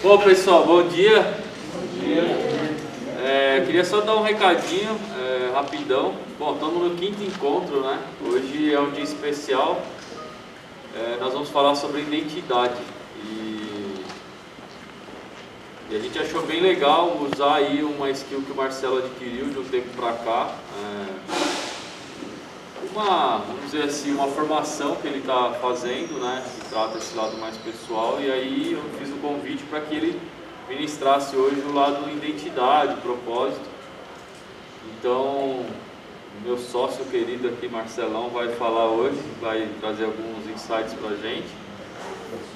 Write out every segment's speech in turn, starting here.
Bom, pessoal, bom dia. Bom dia. Queria só dar um recadinho rapidão. Bom, estamos no 5º encontro, né? Hoje é um dia especial. Nós vamos falar sobre identidade. E a gente achou bem legal usar aí uma skill que o Marcelo adquiriu de um tempo para cá. Vamos dizer assim, uma formação que ele está fazendo, né, que trata esse lado mais pessoal, e aí eu fiz o convite para que ele ministrasse hoje o lado identidade, propósito. Então, o meu sócio querido aqui, Marcelão, vai falar hoje, vai trazer alguns insights para a gente.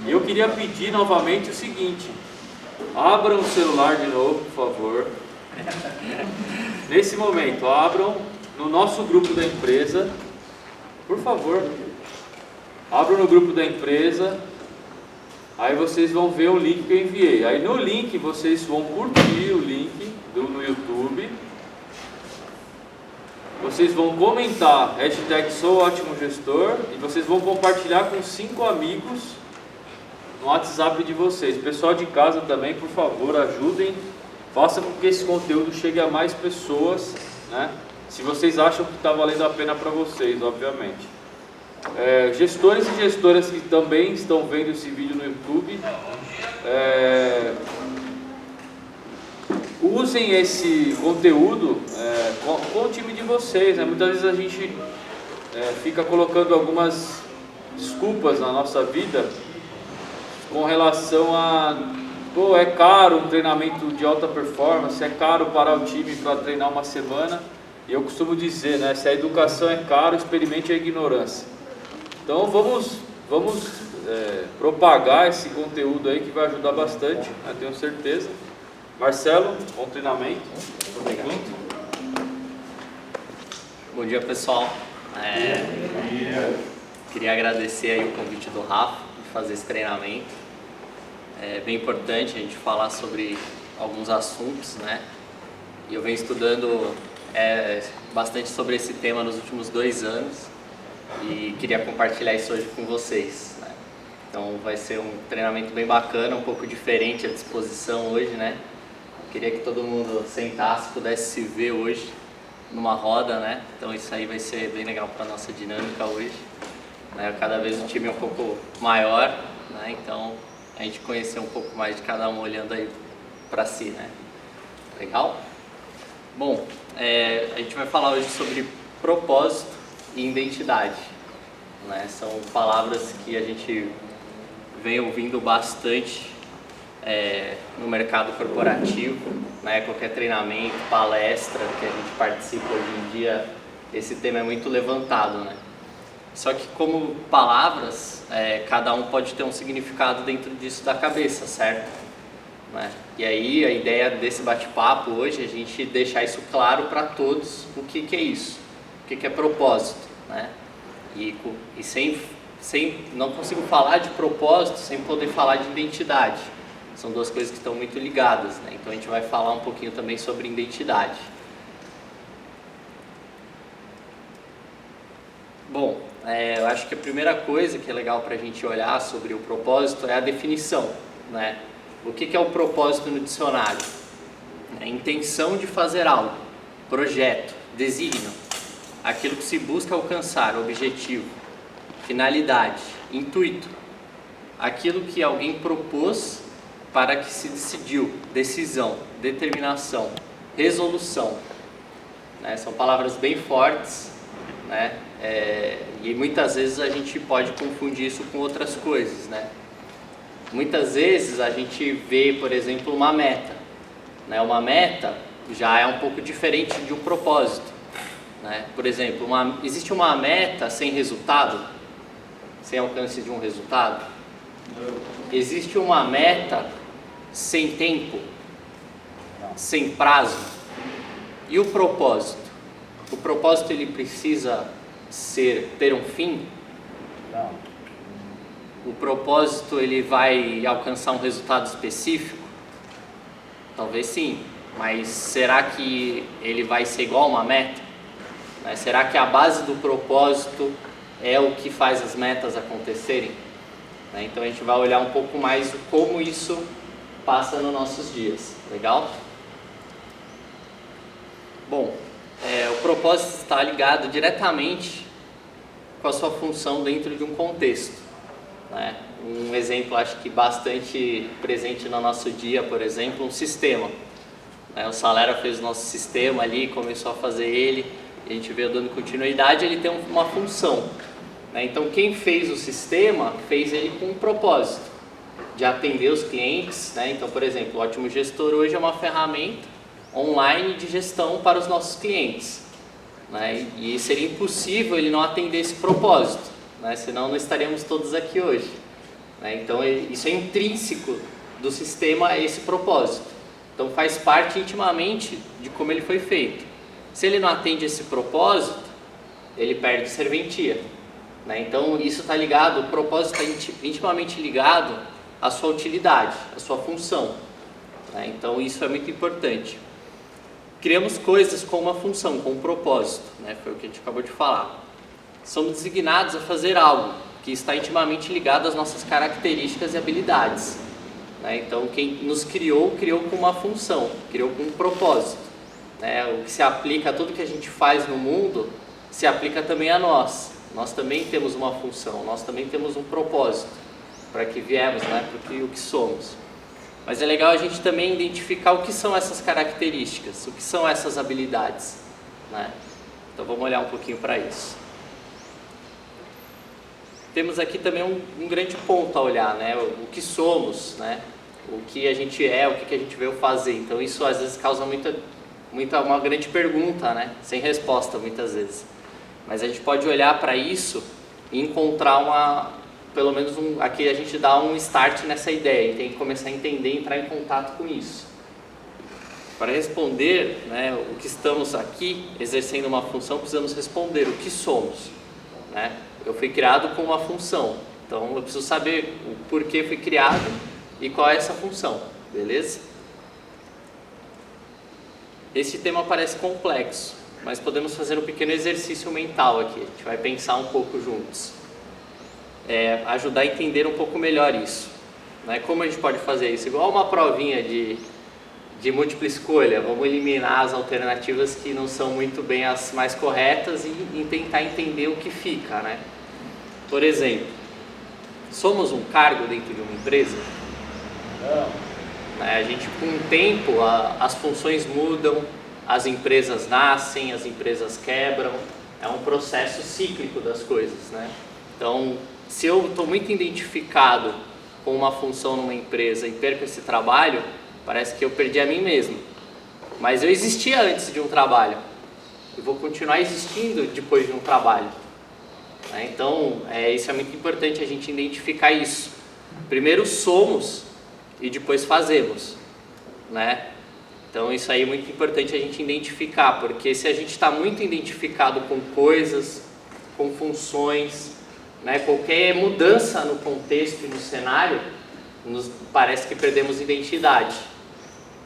E eu queria pedir novamente o seguinte: abram o celular de novo, por favor. Nesse momento, abram no nosso grupo da empresa, por favor, abram no grupo da empresa, aí vocês vão ver o link que eu enviei. Aí no link vocês vão curtir o link no YouTube, vocês vão comentar #SouOtimoGestor e vocês vão compartilhar com 5 amigos no WhatsApp de vocês. Pessoal de casa também, por favor, ajudem, façam com que esse conteúdo chegue a mais pessoas, né? Se vocês acham que está valendo a pena para vocês, obviamente. Gestores e gestoras que também estão vendo esse vídeo no YouTube, usem esse conteúdo com o time de vocês, né? Muitas vezes a gente fica colocando algumas desculpas na nossa vida com relação a é caro um treinamento de alta performance, é caro parar o time para treinar uma semana. E eu costumo dizer, né, se a educação é cara, experimente a ignorância. Então vamos propagar esse conteúdo aí que vai ajudar bastante, né, tenho certeza. Marcelo, bom treinamento. Obrigado. Bom dia, pessoal. Queria agradecer aí o convite do Rafa de fazer esse treinamento. É bem importante a gente falar sobre alguns assuntos, né? E eu venho estudando bastante sobre esse tema nos últimos 2 anos e queria compartilhar isso hoje com vocês, né? Então vai ser um treinamento bem bacana, um pouco diferente à disposição hoje, né? Queria que todo mundo sentasse, pudesse se ver hoje numa roda, né? Então isso aí vai ser bem legal para a nossa dinâmica hoje, né? Cada vez o time é um pouco maior, né? Então a gente conhecer um pouco mais de cada um olhando aí para si, né? Legal? Bom, a gente vai falar hoje sobre propósito e identidade, né? São palavras que a gente vem ouvindo bastante no mercado corporativo, né? Qualquer treinamento, palestra que a gente participa hoje em dia, esse tema é muito levantado, né? Só que como palavras, cada um pode ter um significado dentro disso da cabeça, certo? Né? E aí a ideia desse bate-papo hoje é a gente deixar isso claro para todos, o que é isso, o que é propósito, né? E não consigo falar de propósito sem poder falar de identidade. São 2 coisas que estão muito ligadas, né? Então a gente vai falar um pouquinho também sobre identidade. Bom, eu acho que a primeira coisa que é legal para a gente olhar sobre o propósito é a definição, né? O que é o propósito no dicionário? É a intenção de fazer algo, projeto, desígnio, aquilo que se busca alcançar, objetivo, finalidade, intuito, aquilo que alguém propôs para que se decidiu, decisão, determinação, resolução, né? São palavras bem fortes, né? E muitas vezes a gente pode confundir isso com outras coisas, né? Muitas vezes a gente vê, por exemplo, uma meta, né? Uma meta já é um pouco diferente de um propósito, né? Por exemplo, existe uma meta sem resultado, sem alcance de um resultado? Existe uma meta sem tempo, sem prazo? E o propósito? O propósito ele precisa ter um fim? Não. O propósito ele vai alcançar um resultado específico? Talvez sim, mas será que ele vai ser igual a uma meta? Será que a base do propósito é o que faz as metas acontecerem? Então a gente vai olhar um pouco mais como isso passa nos nossos dias. Legal? Bom, o propósito está ligado diretamente com a sua função dentro de um contexto, né? Um exemplo, acho que bastante presente no nosso dia, por exemplo, um sistema. O Salera fez o nosso sistema ali, começou a fazer ele, e a gente veio dando continuidade, ele tem uma função, né? Então quem fez o sistema, fez ele com um propósito de atender os clientes, né? Então, por exemplo, o Ótimo Gestor hoje é uma ferramenta online de gestão para os nossos clientes, né? E seria impossível ele não atender esse propósito, né? Senão não estaríamos todos aqui hoje, né? Então isso é intrínseco do sistema, esse propósito. Então faz parte intimamente de como ele foi feito. Se ele não atende esse propósito, ele perde serventia, né? Então isso está ligado, o propósito está intimamente ligado à sua utilidade, à sua função, né? Então isso é muito importante. Criamos coisas com uma função, com um propósito, né? Foi o que a gente acabou de falar. Somos designados a fazer algo que está intimamente ligado às nossas características e habilidades, né? Então quem nos criou com uma função, criou com um propósito, né? O que se aplica a tudo que a gente faz no mundo, se aplica também a nós. Nós também temos uma função, nós também temos um propósito para que viemos, né? Porque o que somos. Mas é legal a gente também identificar o que são essas características, o que são essas habilidades, né? Então vamos olhar um pouquinho para isso. Temos aqui também um grande ponto a olhar, né? O que somos, né? O que a gente é, o que a gente veio fazer. Então isso às vezes causa uma grande pergunta, né? Sem resposta muitas vezes. Mas a gente pode olhar para isso e encontrar pelo menos aqui a gente dá um start nessa ideia e tem que começar a entender e entrar em contato com isso. Para responder, né, o que estamos aqui exercendo uma função, precisamos responder o que somos, né? Eu fui criado com uma função, então eu preciso saber o porquê fui criado e qual é essa função, beleza? Esse tema parece complexo, mas podemos fazer um pequeno exercício mental aqui, a gente vai pensar um pouco juntos. Ajudar a entender um pouco melhor isso, né? Como a gente pode fazer isso? Igual uma provinha de múltipla escolha, vamos eliminar as alternativas que não são muito bem as mais corretas e tentar entender o que fica, né? Por exemplo, somos um cargo dentro de uma empresa? Não. A gente, com o tempo, as funções mudam, as empresas nascem, as empresas quebram, é um processo cíclico das coisas, né? Então, se eu estou muito identificado com uma função numa empresa e perco esse trabalho, parece que eu perdi a mim mesmo. Mas eu existia antes de um trabalho e vou continuar existindo depois de um trabalho, né? Então, isso é muito importante a gente identificar isso. Primeiro somos e depois fazemos, né? Então isso aí é muito importante a gente identificar, porque se a gente está muito identificado com coisas, com funções, né, qualquer mudança no contexto e no cenário, nos parece que perdemos identidade,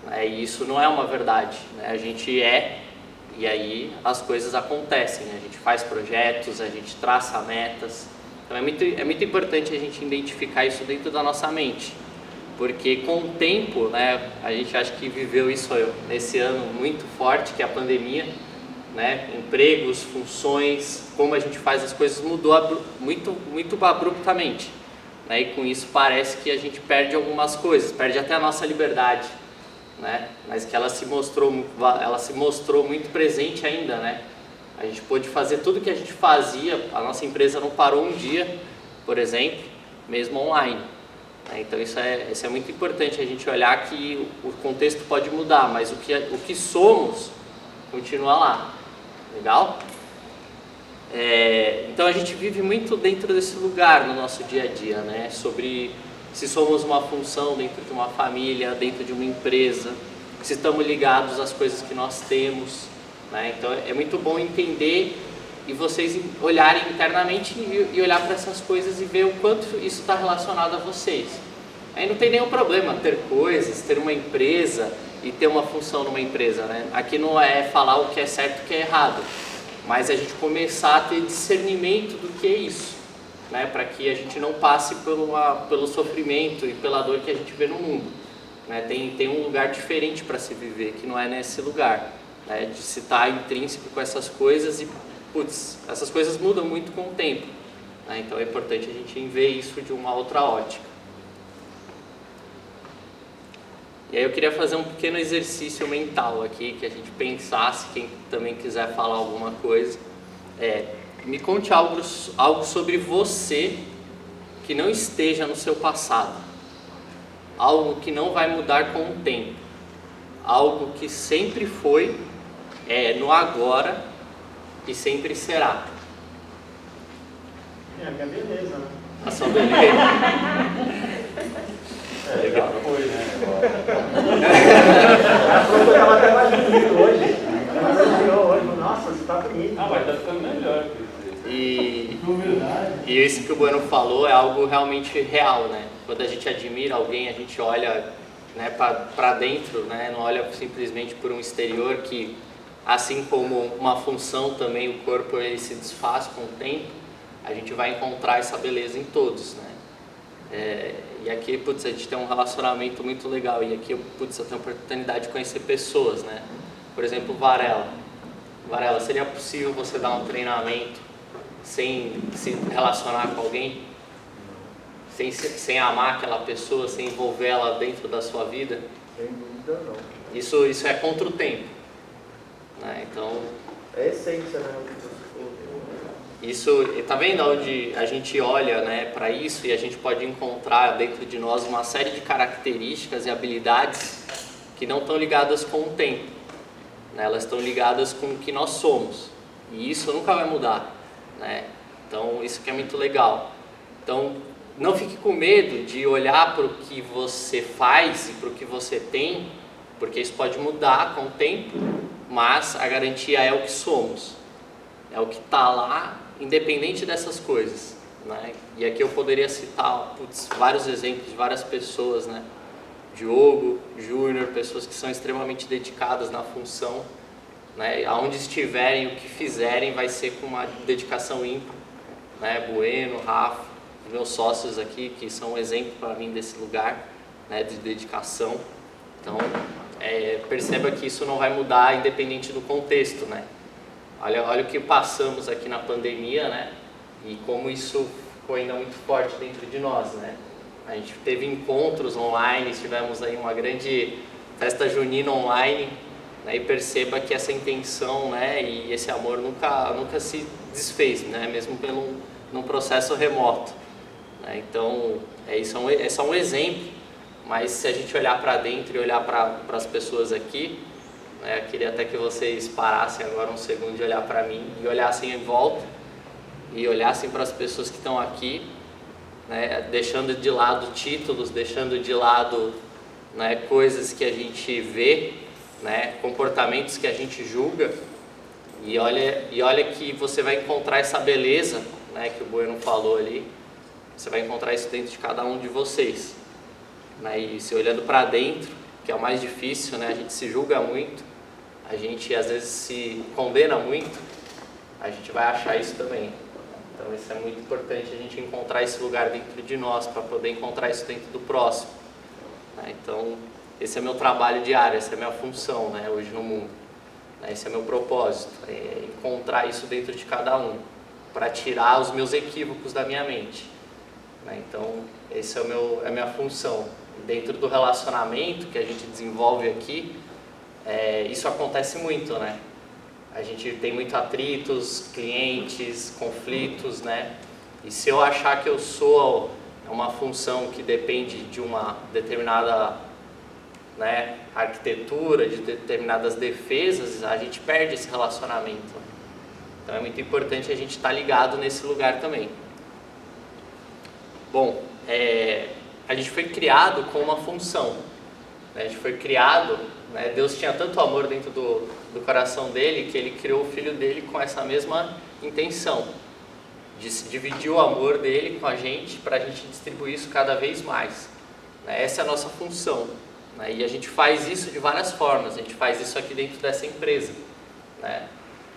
né? E isso não é uma verdade, né? A gente e aí as coisas acontecem, né? A gente faz projetos, a gente traça metas, então é muito importante a gente identificar isso dentro da nossa mente, porque com o tempo, né, a gente acha que viveu isso nesse ano muito forte, que é a pandemia, né? Empregos, funções, como a gente faz as coisas mudou muito abruptamente, né? E com isso parece que a gente perde algumas coisas, perde até a nossa liberdade, né? Mas que ela se mostrou muito presente ainda, né? A gente pôde fazer tudo que a gente fazia, a nossa empresa não parou um dia, por exemplo, mesmo online. Então isso é muito importante a gente olhar que o contexto pode mudar, mas o que somos continua lá. Legal? Então a gente vive muito dentro desse lugar no nosso dia a dia, né? Sobre se somos uma função dentro de uma família, dentro de uma empresa, se estamos ligados às coisas que nós temos, né? Então é muito bom entender e vocês olharem internamente e olhar para essas coisas e ver o quanto isso está relacionado a vocês. Aí não tem nenhum problema ter coisas, ter uma empresa e ter uma função numa empresa, né? Aqui não é falar o que é certo e o que é errado, mas a gente começar a ter discernimento do que é isso, né? Para que a gente não passe pelo sofrimento e pela dor que a gente vê no mundo. né, tem um lugar diferente para se viver, que não é nesse lugar, né, de se estar intrínseco com essas coisas e, putz, essas coisas mudam muito com o tempo, né, então é importante a gente ver isso de uma outra ótica. E aí eu queria fazer um pequeno exercício mental aqui, que a gente pensasse, quem também quiser falar alguma coisa, me conte algo sobre você que não esteja no seu passado, algo que não vai mudar com o tempo, algo que sempre foi, no agora e sempre será. É a minha beleza, né? A sua beleza. Legal. Já foi, né? Ela falou que eu estava até mais bonito hoje. Ela elogiou hoje. Nossa, você está bonito. Ah, mas tá ficando melhor. E isso que o Bueno falou é algo realmente real, né? Quando a gente admira alguém, a gente olha, né, para dentro, né? Não olha simplesmente por um exterior que, assim como uma função também, o corpo ele se desfaz com o tempo, a gente vai encontrar essa beleza em todos, né? E aqui, putz, a gente tem um relacionamento muito legal e aqui, putz, eu tenho a oportunidade de conhecer pessoas, né? Por exemplo, Varela, seria possível você dar um treinamento sem se relacionar com alguém? Sem amar aquela pessoa, sem envolver ela dentro da sua vida? Sem dúvida não. Isso é contra o tempo, né? Então... É a essência, né? Isso, tá vendo onde a gente olha, né, para isso e a gente pode encontrar dentro de nós uma série de características e habilidades que não estão ligadas com o tempo, né? Elas estão ligadas com o que nós somos e isso nunca vai mudar, né? Então isso que é muito legal. Então não fique com medo de olhar para o que você faz e para o que você tem, porque isso pode mudar com o tempo, mas a garantia é o que somos, é o que está lá, independente dessas coisas, né? E aqui eu poderia citar, putz, vários exemplos de várias pessoas, né? Diogo, Júnior, pessoas que são extremamente dedicadas na função, né? Aonde estiverem, o que fizerem vai ser com uma dedicação ímpar, né? Bueno, Rafa, meus sócios aqui, que são um exemplo para mim desse lugar, né? De dedicação. Então, perceba que isso não vai mudar independente do contexto, né? Olha o que passamos aqui na pandemia, né? E como isso ficou ainda muito forte dentro de nós, né? A gente teve encontros online, tivemos aí uma grande festa junina online, né? E perceba que essa intenção, né? E esse amor nunca se desfez, né? Mesmo num processo remoto, né? Então, isso é só um exemplo, mas se a gente olhar para dentro e olhar para as pessoas aqui, eu queria até que vocês parassem agora um segundo de olhar para mim e olhassem em volta e olhassem para as pessoas que estão aqui, né, deixando de lado títulos, deixando de lado, né, coisas que a gente vê, né, comportamentos que a gente julga e olha que você vai encontrar essa beleza, né, que o Bueno falou ali, você vai encontrar isso dentro de cada um de vocês, né, e se olhando para dentro, que é o mais difícil, né, a gente se julga muito, a gente às vezes se condena muito, a gente vai achar isso também. Então isso é muito importante, a gente encontrar esse lugar dentro de nós, para poder encontrar isso dentro do próximo, né? Então esse é meu trabalho diário, essa é a minha função, né, hoje no mundo, né? Esse é meu propósito, encontrar isso dentro de cada um, para tirar os meus equívocos da minha mente, né? Então esse é a minha função. Dentro do relacionamento que a gente desenvolve aqui, isso acontece muito, né? A gente tem muito atritos, clientes, conflitos, né? E se eu achar que eu sou uma função que depende de uma determinada, né, arquitetura, de determinadas defesas, a gente perde esse relacionamento. Então é muito importante a gente estar ligado nesse lugar também. Bom, a gente foi criado com uma função, né? A gente foi criado, né? Deus tinha tanto amor dentro do coração dele que ele criou o filho dele com essa mesma intenção, de dividir o amor dele com a gente para a gente distribuir isso cada vez mais, né? Essa é a nossa função, né? E a gente faz isso de várias formas, a gente faz isso aqui dentro dessa empresa, né?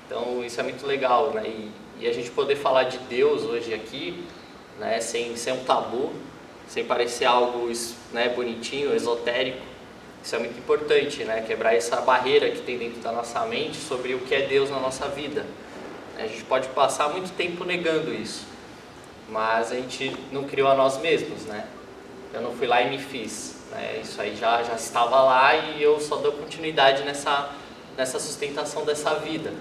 Então isso é muito legal, né? E a gente poder falar de Deus hoje aqui, né? Sem ser um tabu, sem parecer algo, né, bonitinho, esotérico, Isso é muito importante, né? Quebrar essa barreira que tem dentro da nossa mente sobre o que é Deus na nossa vida. A gente pode passar muito tempo negando isso, mas a gente não criou a nós mesmos, né? Eu não fui lá e me fiz, né? Isso aí já estava lá e eu só dou continuidade nessa sustentação dessa vida.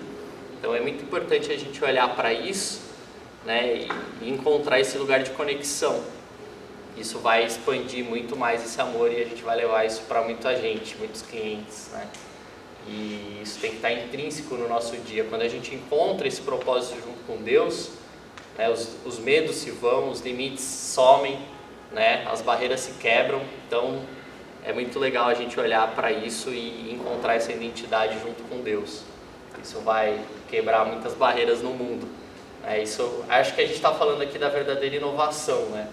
Então é muito importante a gente olhar para isso, né? E encontrar esse lugar de conexão. Isso vai expandir muito mais esse amor e a gente vai levar isso para muita gente, muitos clientes, né? E isso tem que estar intrínseco no nosso dia. Quando a gente encontra esse propósito junto com Deus, né, os medos se vão, os limites somem, né, as barreiras se quebram. Então é muito legal a gente olhar para isso e encontrar essa identidade junto com Deus. Isso vai quebrar muitas barreiras no mundo. Isso, acho que a gente está falando aqui da verdadeira inovação, né?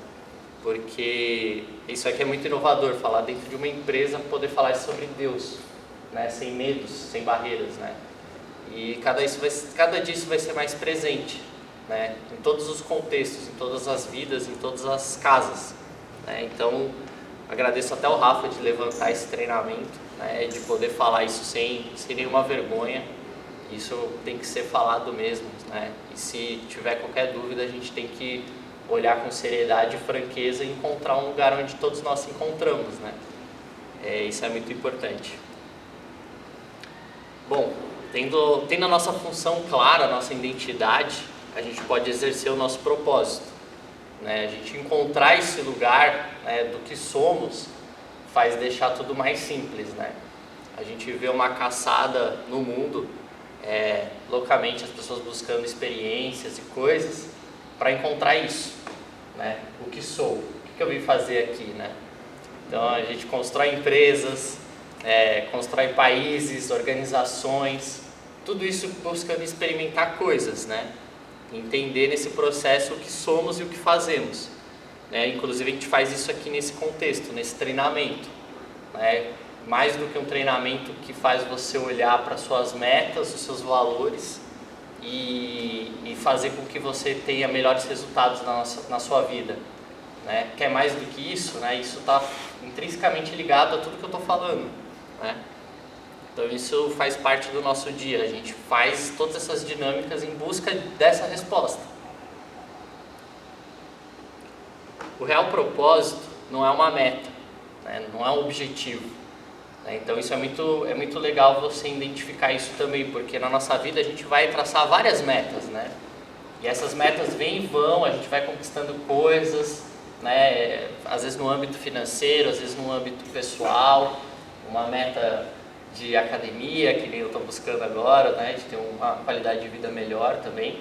Porque isso aqui é muito inovador, falar dentro de uma empresa, poder falar sobre Deus, né? Sem medos, sem barreiras, né? E cada dia isso vai ser mais presente, né? Em todos os contextos, em todas as vidas, em todas as casas, né? Então, agradeço até o Rafa de levantar esse treinamento, né? De poder falar isso sem nenhuma vergonha. Isso tem que ser falado mesmo, né? E se tiver qualquer dúvida, a gente tem que olhar com seriedade e franqueza e encontrar um lugar onde todos nós se encontramos, né? Isso é muito importante. Bom, tendo a nossa função clara, a nossa identidade, a gente pode exercer o nosso propósito, né? A gente encontrar esse lugar, né, do que somos faz deixar tudo mais simples, né? A gente vê uma caçada no mundo, loucamente as pessoas buscando experiências e coisas para encontrar isso, né? O que sou, o que eu vim fazer aqui, né? Então a gente constrói empresas, constrói países, organizações, tudo isso buscando experimentar coisas, né? Entender nesse processo o que somos e o que fazemos, né? Inclusive a gente faz isso aqui nesse contexto, nesse treinamento, né? Mais do que um treinamento que faz você olhar para suas metas, os seus valores e fazer com que você tenha melhores resultados na sua vida, né? Quer mais do que isso, né? Isso está intrinsecamente ligado a tudo que eu estou falando, né? Então isso faz parte do nosso dia, a gente faz todas essas dinâmicas em busca dessa resposta. O real propósito não é uma meta, né? Não é um objetivo. Então isso é muito legal você identificar isso também, porque na nossa vida a gente vai traçar várias metas, né? E essas metas vêm e vão, a gente vai conquistando coisas, né? Às vezes no âmbito financeiro, às vezes no âmbito pessoal, uma meta de academia, que nem eu estou buscando agora, né? De ter uma qualidade de vida melhor também.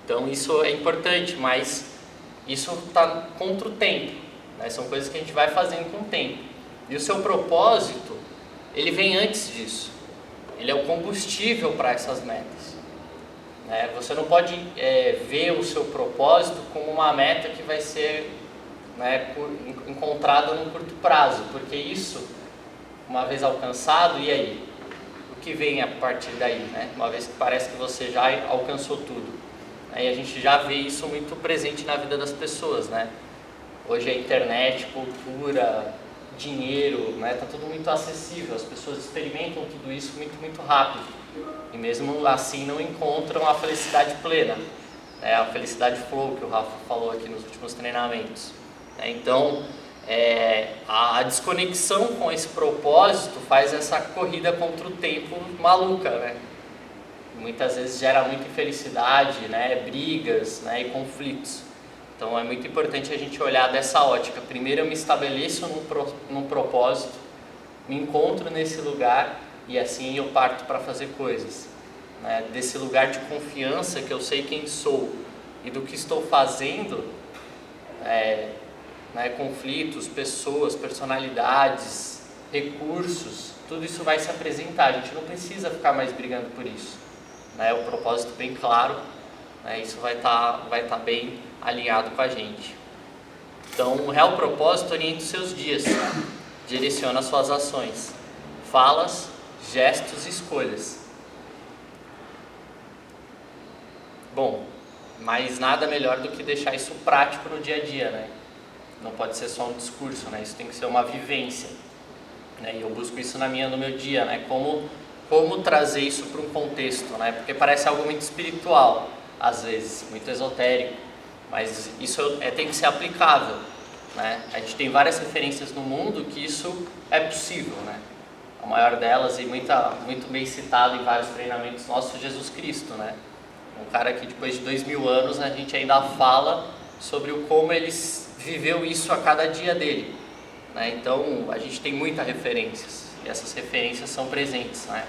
Então isso é importante, mas isso está contra o tempo, né? São coisas que a gente vai fazendo com o tempo. E o seu propósito, ele vem antes disso. Ele é o combustível para essas metas, né? Você não pode ver o seu propósito como uma meta que vai ser, né, encontrada num curto prazo, porque isso, uma vez alcançado, e aí? O que vem a partir daí, né? Uma vez que parece que você já alcançou tudo. E a gente já vê isso muito presente na vida das pessoas, né? Hoje a internet, cultura, dinheiro, né? Tá tudo muito acessível, as pessoas experimentam tudo isso muito rápido e mesmo assim não encontram a felicidade plena, né? A felicidade flow que o Rafa falou aqui nos últimos treinamentos, né? Então a desconexão com esse propósito faz essa corrida contra o tempo maluca, né? Muitas vezes gera muita infelicidade, né? Brigas, né? E conflitos. Então é muito importante a gente olhar dessa ótica. Primeiro eu me estabeleço num propósito, me encontro nesse lugar e assim eu parto para fazer coisas, né? Desse lugar de confiança que eu sei quem sou e do que estou fazendo, né? Conflitos, pessoas, personalidades, recursos, tudo isso vai se apresentar. A gente não precisa ficar mais brigando por isso, né? O propósito bem claro, né? Isso vai tá bem alinhado com a gente. Então, o real propósito orienta os seus dias, direciona as suas ações, falas, gestos e escolhas. Bom, mas nada melhor do que deixar isso prático no dia a dia, né? Não pode ser só um discurso, né? Isso tem que ser uma vivência. né? E eu busco isso no meu dia, né? Como trazer isso para um contexto, né? Porque parece algo muito espiritual, às vezes, muito esotérico, mas isso tem que ser aplicável, né? A gente tem várias referências no mundo que isso é possível, né? A maior delas, e muito bem citado em vários treinamentos nossos, Jesus Cristo, né? Um cara que depois de 2000 anos a gente ainda fala sobre como ele viveu isso a cada dia dele, né? Então a gente tem muitas referências, e essas referências são presentes, né?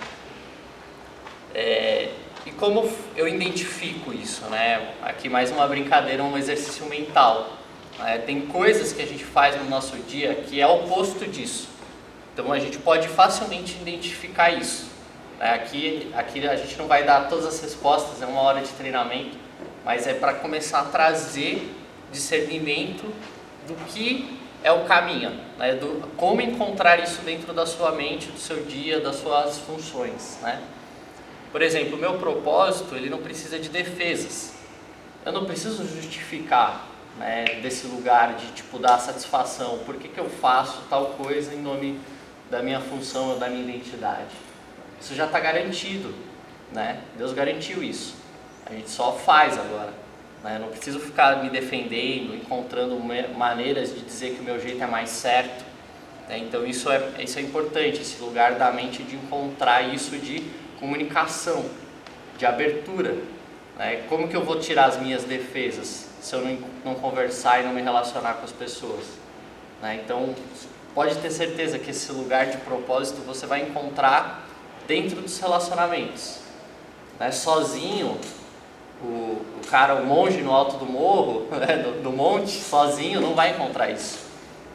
E como eu identifico isso, né? Aqui mais uma brincadeira, um exercício mental, né? Tem coisas que a gente faz no nosso dia que é o oposto disso, então a gente pode facilmente identificar isso, né? Aqui a gente não vai dar todas as respostas, é 1 hora de treinamento, mas é para começar a trazer discernimento do que é o caminho, né? Do como encontrar isso dentro da sua mente, do seu dia, das suas funções, né? Por exemplo, o meu propósito, ele não precisa de defesas. Eu não preciso justificar, né, desse lugar de tipo dar satisfação. Por que eu faço tal coisa em nome da minha função ou da minha identidade? Isso já está garantido, né? Deus garantiu isso. A gente só faz agora, né? Eu não preciso ficar me defendendo, encontrando maneiras de dizer que o meu jeito é mais certo, né? Então isso é importante, esse lugar da mente de encontrar isso de comunicação, de abertura, né? Como que eu vou tirar as minhas defesas se eu não conversar e não me relacionar com as pessoas, né? Então pode ter certeza que esse lugar de propósito você vai encontrar dentro dos relacionamentos, né? Sozinho, o monge no alto do morro, né, do monte, sozinho não vai encontrar isso,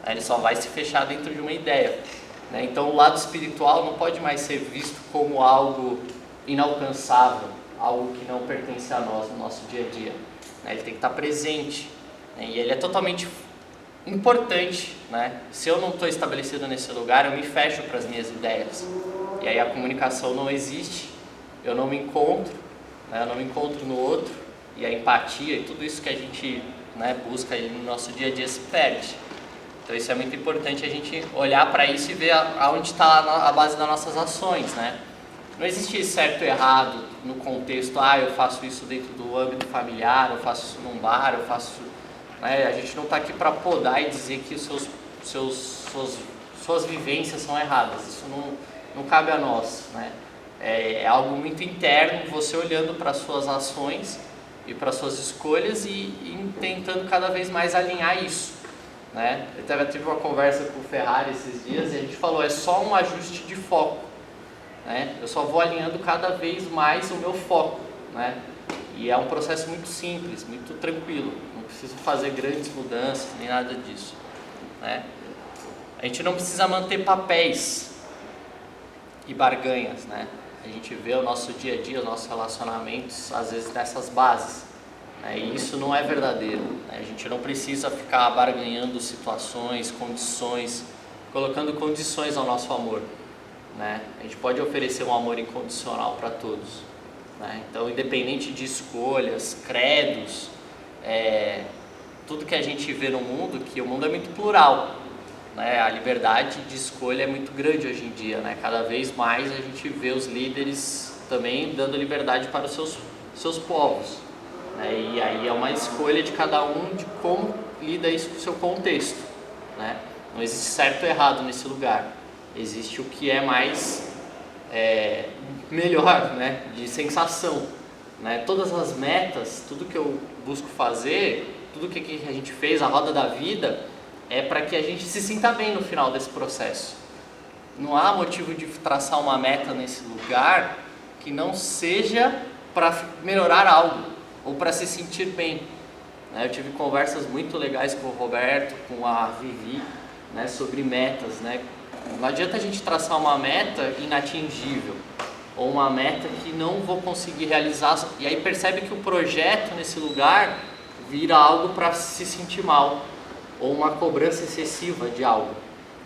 né? Ele só vai se fechar dentro de uma ideia, né? Então o lado espiritual não pode mais ser visto como algo inalcançável, algo que não pertence a nós no nosso dia a dia, né? Ele tem que estar presente, né? E ele é totalmente importante, né? Se eu não estou estabelecido nesse lugar, eu me fecho para as minhas ideias, e aí a comunicação não existe, eu não me encontro, né? Eu não me encontro no outro, e a empatia e tudo isso que a gente, né, busca aí no nosso dia a dia se perde. Então isso é muito importante, a gente olhar para isso e ver aonde está a base das nossas ações, né? Não existe certo e errado no contexto, eu faço isso dentro do âmbito familiar, eu faço isso num bar, eu faço isso, né? A gente não está aqui para podar e dizer que suas vivências são erradas, isso não cabe a nós, né? É algo muito interno, você olhando para as suas ações e para as suas escolhas e tentando cada vez mais alinhar isso, né? Eu tive uma conversa com o Ferrari esses dias e a gente falou, é só um ajuste de foco, né? Eu só vou alinhando cada vez mais o meu foco, né? E é um processo muito simples, muito tranquilo, não preciso fazer grandes mudanças nem nada disso, né? A gente não precisa manter papéis e barganhas, né? A gente vê o nosso dia a dia, os nossos relacionamentos, às vezes nessas bases, né? E isso não é verdadeiro, né? A gente não precisa ficar barganhando situações, condições, colocando condições ao nosso amor, né? A gente pode oferecer um amor incondicional para todos, né? Então, independente de escolhas, credos, tudo que a gente vê no mundo, que o mundo é muito plural, né? A liberdade de escolha é muito grande hoje em dia, né? Cada vez mais a gente vê os líderes também dando liberdade para os seus povos, né? E aí é uma escolha de cada um de como lida isso com o seu contexto, né? Não existe certo ou errado nesse lugar, existe o que é mais melhor, né? De sensação, né? Todas as metas, tudo que eu busco fazer, tudo que a gente fez, a roda da vida, é para que a gente se sinta bem no final desse processo. Não há motivo de traçar uma meta nesse lugar que não seja para melhorar algo ou para se sentir bem, né? Eu tive conversas muito legais com o Roberto, com a Vivi, né, sobre metas, né? Não adianta a gente traçar uma meta inatingível ou uma meta que não vou conseguir realizar, e aí percebe que o projeto nesse lugar vira algo para se sentir mal, ou uma cobrança excessiva de algo,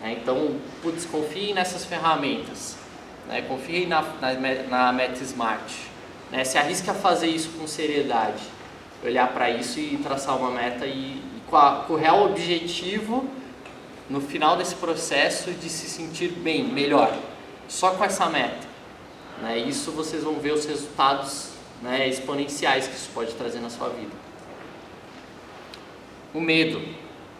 né? Então, confie nessas ferramentas, né? Confie na Meta Smart, né? Se arrisque a fazer isso com seriedade, olhar para isso e traçar uma meta e com o real objetivo no final desse processo de se sentir bem, melhor, só com essa meta. Né? Isso vocês vão ver os resultados, né, exponenciais que isso pode trazer na sua vida. O medo,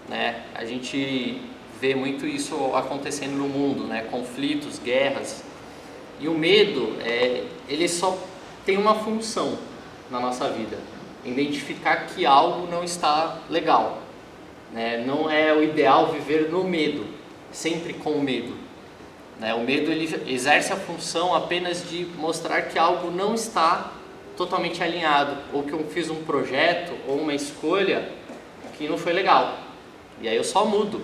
né? A gente vê muito isso acontecendo no mundo, né? Conflitos, guerras. E o medo, ele só tem uma função na nossa vida: identificar que algo não está legal. Né? Não é o ideal viver no medo, sempre com medo. Né? O medo, ele exerce a função apenas de mostrar que algo não está totalmente alinhado, ou que eu fiz um projeto ou uma escolha que não foi legal, e aí eu só mudo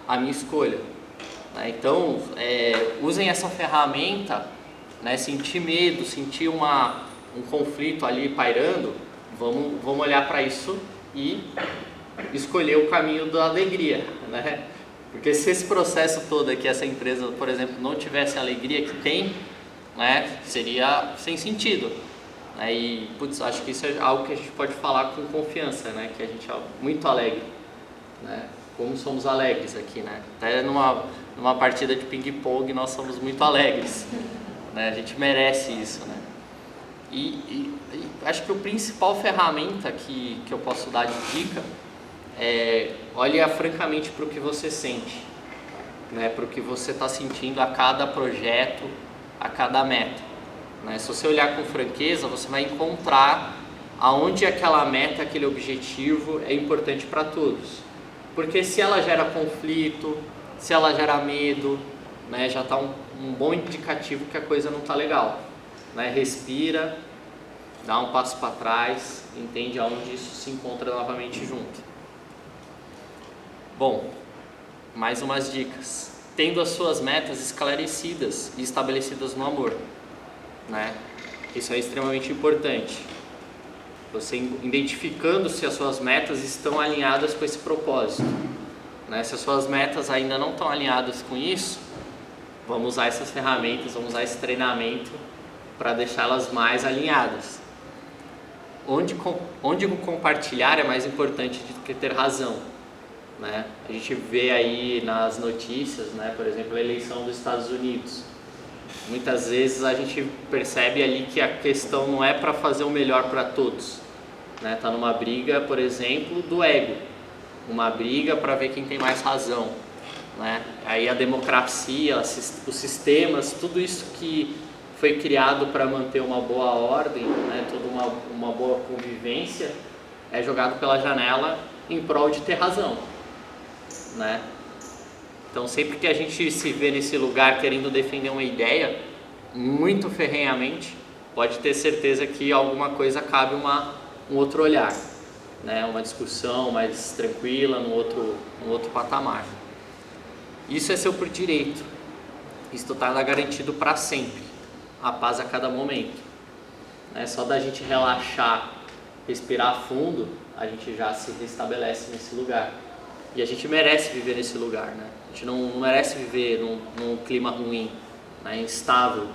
a minha escolha. Né? Então, usem essa ferramenta, né? Sentir medo, sentir um conflito ali pairando, vamos olhar para isso e escolher o caminho da alegria. Né? Porque se esse processo todo aqui, essa empresa, por exemplo, não tivesse a alegria que tem, né? Seria sem sentido. E, putz, acho que isso é algo que a gente pode falar com confiança, né? Que a gente é muito alegre, né? Como somos alegres aqui, né? Até numa partida de ping-pong nós somos muito alegres, né? A gente merece isso, né? E acho que a principal ferramenta que eu posso dar de dica é: olhe francamente para o que você sente, né? Para o que você está sentindo a cada projeto, a cada meta. Se você olhar com franqueza, você vai encontrar aonde aquela meta, aquele objetivo é importante para todos. Porque se ela gera conflito, se ela gera medo, né, já está um bom indicativo que a coisa não está legal. Né? Respira, dá um passo para trás, entende aonde isso se encontra novamente junto. Bom, mais umas dicas. Tendo as suas metas esclarecidas e estabelecidas no amor. Né? Isso é extremamente importante. Você identificando se as suas metas estão alinhadas com esse propósito. Né? Se as suas metas ainda não estão alinhadas com isso, vamos usar essas ferramentas, vamos usar esse treinamento para deixá-las mais alinhadas. Onde o compartilhar é mais importante do que ter razão. Né? A gente vê aí nas notícias, né, por exemplo, a eleição dos Estados Unidos. Muitas vezes a gente percebe ali que a questão não é para fazer o melhor para todos. Né? Tá numa briga, por exemplo, do ego. Uma briga para ver quem tem mais razão. Né? Aí a democracia, os sistemas, tudo isso que foi criado para manter uma boa ordem, né? Toda uma boa convivência, é jogado pela janela em prol de ter razão. Né? Então, sempre que a gente se vê nesse lugar querendo defender uma ideia muito ferrenhamente, pode ter certeza que alguma coisa cabe um outro olhar, né? Uma discussão mais tranquila, num outro patamar. Isso é seu por direito. Isso está garantido para sempre. A paz a cada momento. Né? Só da gente relaxar, respirar fundo, a gente já se restabelece nesse lugar. E a gente merece viver nesse lugar, né? A gente não merece viver num clima ruim, né? Instável,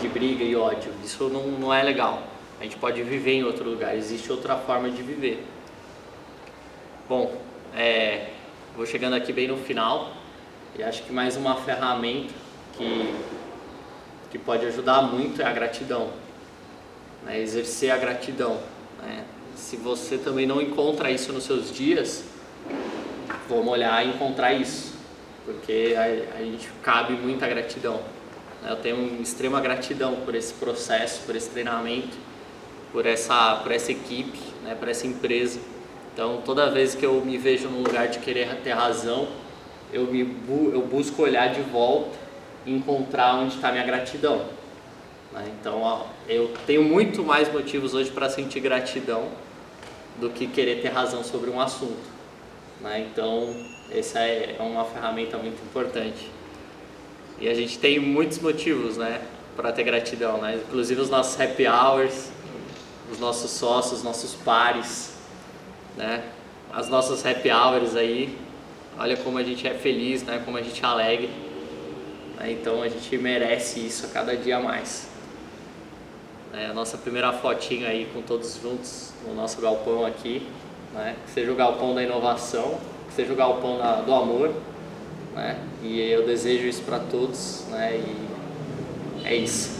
de briga e ódio. Isso não é legal. A gente pode viver em outro lugar, existe outra forma de viver. Bom, vou chegando aqui bem no final, e acho que mais uma ferramenta que pode ajudar muito é a gratidão. Né? Exercer a gratidão. Né? Se você também não encontra isso nos seus dias, vamos olhar e encontrar isso, porque a gente cabe muita gratidão. Eu tenho extrema gratidão por esse processo, por esse treinamento, por essa equipe, né, por essa empresa. Então, toda vez que eu me vejo num lugar de querer ter razão, eu busco olhar de volta e encontrar onde está a minha gratidão. Né? Então, eu tenho muito mais motivos hoje para sentir gratidão do que querer ter razão sobre um assunto. Né? Então, essa é uma ferramenta muito importante. E a gente tem muitos motivos, né, para ter gratidão, né? Inclusive os nossos happy hours, os nossos sócios, nossos pares, né? As nossas happy hours aí, olha como a gente é feliz, né? Como a gente é alegre. Né? Então a gente merece isso a cada dia mais. A nossa primeira fotinha aí com todos juntos no nosso galpão aqui. Né? Que seja o galpão da inovação, que seja o galpão do amor, né? E eu desejo isso para todos, né? E é isso.